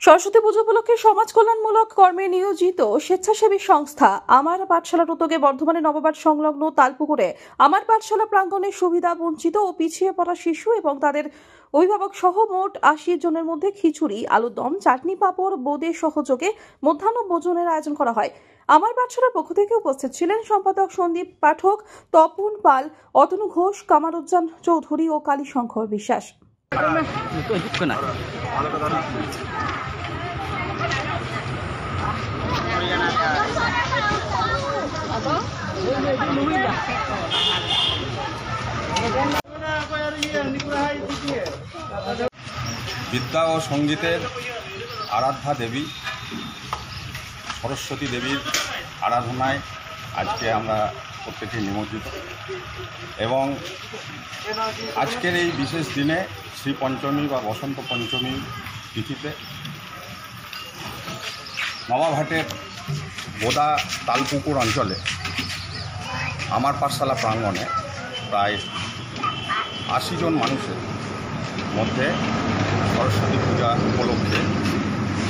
সরস্বতী পুজো উপলক্ষে সমাজ কল্যাণমূলক কর্মে নিয়োজিত স্বেচ্ছাসেবী সংস্থা আমার পাঠশালার উদ্যোগে বর্ধমানে নববাড় সংলগ্ন তালপুকুরে আমার পাঠশালা প্রাঙ্গণে সুবিধা বঞ্চিত ও পিছিয়ে পড়া শিশু এবং তাদের অভিভাবক সহ মোট ৮০ জনের মধ্যে খিচুড়ি, আলুর দম, চাটনি, পাঁপড়, বোঁদে সহযোগে মধ্যাহ্ন ভোজনের আয়োজন করা হয়। আমার পাঠশালার পক্ষ থেকে উপস্থিত ছিলেন সম্পাদক সন্দীপ পাঠক, তপন পাল, অতনু ঘোষ, কামারুজ্জামান চৌধুরী ও কালীশঙ্কর বিশ্বাস। বিদ্যা ও সঙ্গীতের আরাধ্যা দেবী সরস্বতী দেবীর আরাধনায় আজকে আমরা প্রত্যেকে নিমজ্জিত এবং আজকের এই বিশেষ দিনে শ্রী পঞ্চমী বা বসন্ত পঞ্চমী তিথিতে নবাবহাটের বোদা তালপুকুর অঞ্চলে আমার পাঠশালা প্রাঙ্গণে প্রায় ৮০ জন মানুষের মধ্যে সরস্বতী পূজা উপলক্ষে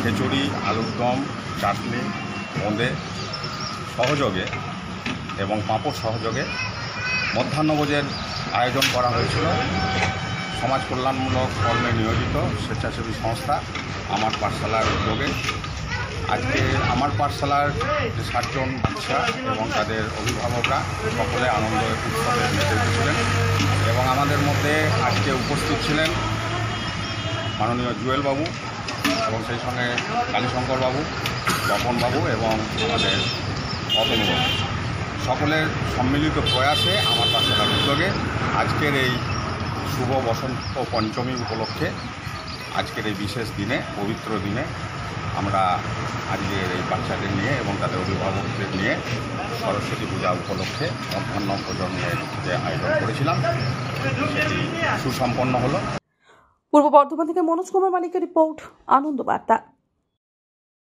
খিচুড়ি, আলুর দম, চাটনি, বোঁদে সহযোগে এবং পাঁপড় সহযোগে মধ্যাহ্নভোজের আয়োজন করা হয়েছিল। সমাজ কল্যাণমূলক কর্মে নিয়োজিত স্বেচ্ছাসেবী সংস্থা আমার পাঠশালার উদ্যোগে আজকে আমার পাঠশালার যে ৬০ জন বাচ্চা এবং তাদের অভিভাবকরা সকলে আনন্দ উৎসবে মেতে উঠেছিলেন এবং আমাদের মধ্যে আজকে উপস্থিত ছিলেন মাননীয় জুয়েল বাবু এবং সেই সঙ্গে কালীশঙ্কর বাবু, তপন বাবু এবং আমাদের অতনু বাবু। সকলের সম্মিলিত প্রয়াসে আমার পাঠশালার উদ্যোগে আজকের এই শুভ বসন্ত পঞ্চমী উপলক্ষে আজকের এই বিশেষ দিনে, পবিত্র দিনে আমরা আজকের এই বাচ্চাদের নিয়ে এবং তাদের অভিভাবকদের নিয়ে সরস্বতী পূজা উপলক্ষে মধ্যাহ্ন ভোজনের যে আয়োজন করেছিলাম সেটি সুসম্পন্ন হলো। পূর্ব বর্ধমান থেকে মনোজ কুমার মালিকের রিপোর্ট, আনন্দ বার্তা।